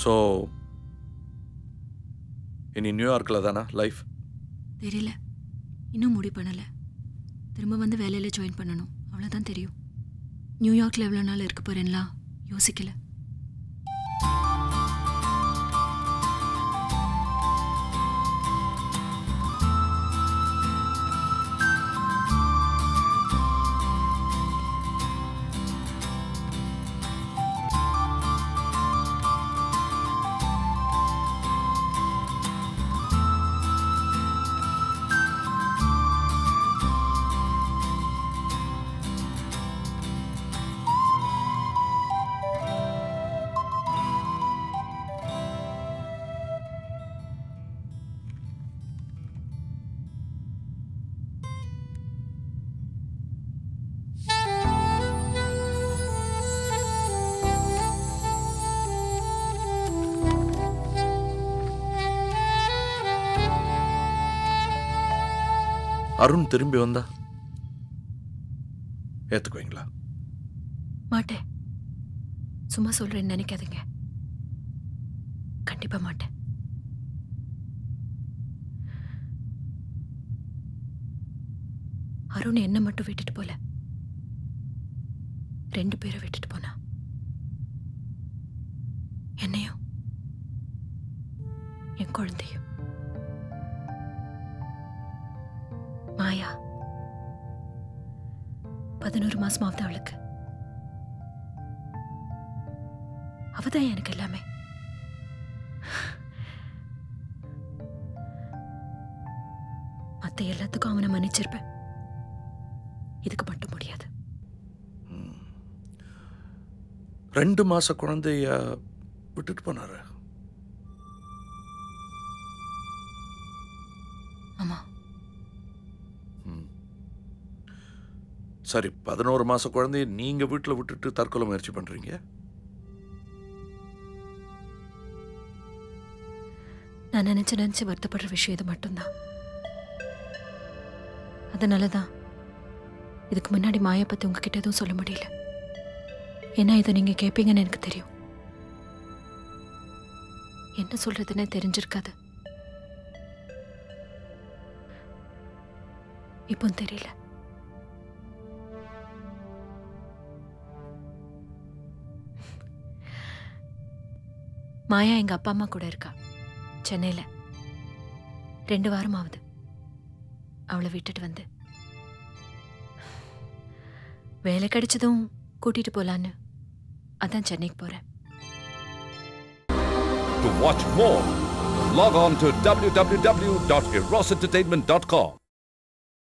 So இனி நியூயார்க்கில் தானா லைஃப்? தெரியல, இன்னும் முடிவு பண்ணலை. திரும்ப வந்து வேலையில் ஜாயின் பண்ணணும், அவ்வளோதான் தெரியும். நியூயார்க்கில் எவ்வளோ நாள் இருக்க போகிறேன்லாம் யோசிக்கல. அருண் திரும்பி வந்தா ஏத்துக்குவீங்களா? மாட்டேன். சும்மா சொல்றேன்னு நினைக்காதீங்க. கண்டிப்பா மாட்டேன். அருண் என்ன மட்டும் விட்டுட்டு போல, 2 பேரை விட்டுட்டு போனா. என்னையும் என் குழந்தையும். மாயா 11 மாசமாவது அவளுக்கு. அவதான் எனக்கு எல்லாமே. மத்த எல்லாத்துக்கும் அவனை மன்னிச்சிருப்பேன், இதுக்கு மட்டும் முடியாது. 2 மாச குழந்தைய விட்டுட்டு போனாரு. ஆமா. சரி, 11 மாச குழந்தைய நீங்க வீட்டுல விட்டுட்டு தற்கொலை முயற்சி பண்றீங்க? நான் நினைச்சு வருத்தப்படுற விஷயம் இது மட்டும்தான். அதனாலதான் இதுக்கு முன்னாடி மாயா பத்தி உங்ககிட்ட எதுவும் சொல்ல முடியல. ஏன்னா இதை நீங்க கேட்பீங்கன்னு எனக்கு தெரியும். என்ன சொல்றதுன்னே தெரிஞ்சிருக்காது. இப்போ தெரியல. மாயா எங்க அப்பா அம்மா கூட இருக்கா சென்னையில. 2 வாரம் ஆகுது அவளை விட்டுட்டு வந்து. வேலை கிடைச்சதும் கூட்டிட்டு போலான்னு அதான் சென்னைக்கு போறேன். To watch more, log on to www.erosentertainment.com.